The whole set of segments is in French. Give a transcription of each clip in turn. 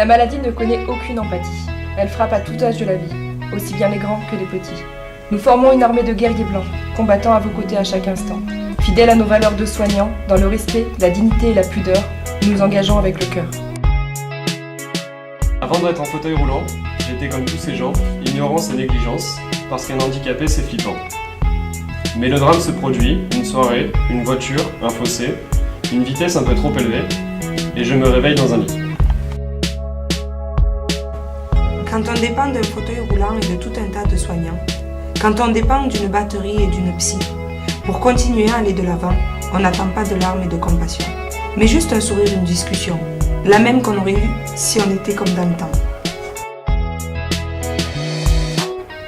La maladie ne connaît aucune empathie. Elle frappe à tout âge de la vie, aussi bien les grands que les petits. Nous formons une armée de guerriers blancs, combattant à vos côtés à chaque instant. Fidèles à nos valeurs de soignants, dans le respect, la dignité et la pudeur, nous nous engageons avec le cœur. Avant d'être en fauteuil roulant, j'étais comme tous ces gens, ignorance et négligence, parce qu'un handicapé c'est flippant. Mais le drame se produit, une soirée, une voiture, un fossé, une vitesse un peu trop élevée, et je me réveille dans un lit. Quand on dépend d'un fauteuil roulant et de tout un tas de soignants, quand on dépend d'une batterie et d'une psy, pour continuer à aller de l'avant, on n'attend pas de larmes et de compassion, mais juste un sourire, une discussion, la même qu'on aurait eue si on était comme dans le temps.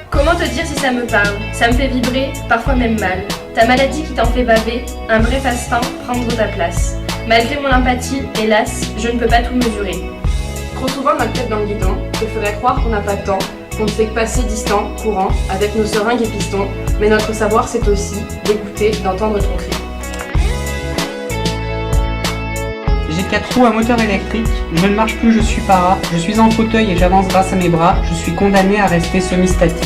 Comment te dire si ça me parle? Ça me fait vibrer, parfois même mal. Ta maladie qui t'en fait baver, un bref instant prendre ta place. Malgré mon empathie, hélas, je ne peux pas tout mesurer. Trop souvent notre tête dans le guidon te ferait croire qu'on n'a pas de temps, qu'on ne fait que passer distant, courant, avec nos seringues et pistons, mais notre savoir c'est aussi d'écouter, d'entendre ton cri. J'ai 4 roues à moteur électrique, je ne marche plus, je suis para, je suis en fauteuil et j'avance grâce à mes bras, je suis condamné à rester semi-statique.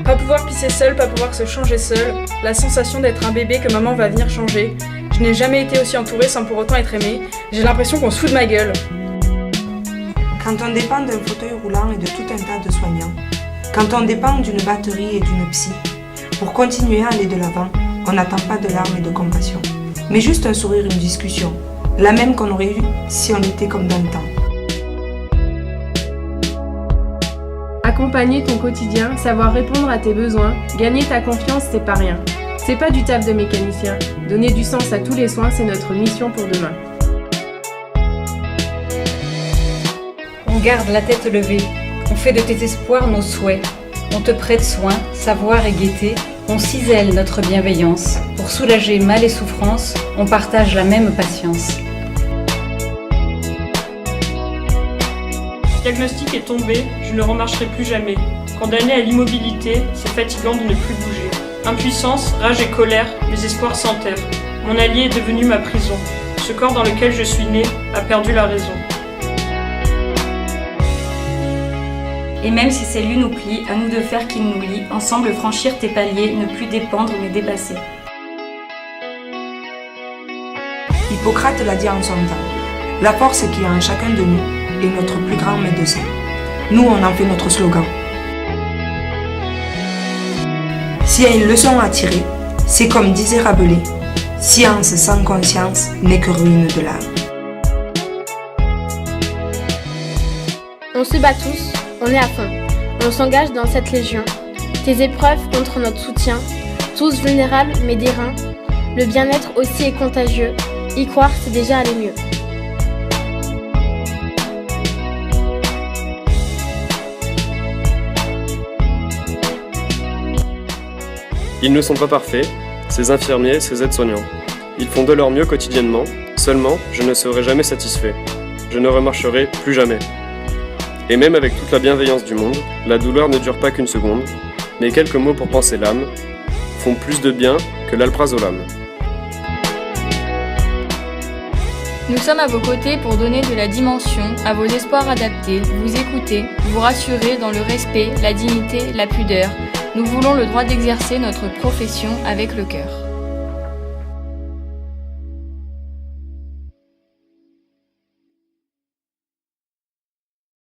Pas pouvoir pisser seul, pas pouvoir se changer seul, la sensation d'être un bébé que maman va venir changer. Je n'ai jamais été aussi entourée sans pour autant être aimée. J'ai l'impression qu'on se fout de ma gueule. Quand on dépend d'un fauteuil roulant et de tout un tas de soignants, quand on dépend d'une batterie et d'une psy, pour continuer à aller de l'avant, on n'attend pas de larmes et de compassion, mais juste un sourire, une discussion, la même qu'on aurait eue si on était comme dans le temps. Accompagner ton quotidien, savoir répondre à tes besoins, gagner ta confiance, c'est pas rien. C'est pas du taf de mécanicien. Donner du sens à tous les soins, c'est notre mission pour demain. On garde la tête levée, on fait de tes espoirs nos souhaits. On te prête soin, savoir et gaieté, on cisèle notre bienveillance. Pour soulager mal et souffrance, on partage la même patience. Le diagnostic est tombé, je ne remarcherai plus jamais. Condamné à l'immobilité, c'est fatigant de ne plus bouger. Impuissance, rage et colère, mes espoirs s'enterrent. Mon allié est devenu ma prison. Ce corps dans lequel je suis né a perdu la raison. Et même si ces lieux nous plient, à nous de faire qu'ils nous lient, ensemble franchir tes paliers, ne plus dépendre mais dépasser. Hippocrate l'a dit en son temps. La force qui est en chacun de nous est notre plus grand médecin. Nous, on en fait notre slogan. S'il y a une leçon à tirer, c'est comme disait Rabelais, science sans conscience n'est que ruine de l'âme. On se bat tous, on est à fond. On s'engage dans cette légion. Tes épreuves contre notre soutien, tous vulnérables mais d'airain. Le bien-être aussi est contagieux. Y croire, c'est déjà aller mieux. Ils ne sont pas parfaits, ces infirmiers, ces aides-soignants. Ils font de leur mieux quotidiennement, seulement je ne serai jamais satisfait. Je ne remarcherai plus jamais. Et même avec toute la bienveillance du monde, la douleur ne dure pas qu'une seconde, mais quelques mots pour panser l'âme font plus de bien que l'alprazolam. Nous sommes à vos côtés pour donner de la dimension à vos espoirs adaptés, vous écouter, vous rassurer dans le respect, la dignité, la pudeur. Nous voulons le droit d'exercer notre profession avec le cœur.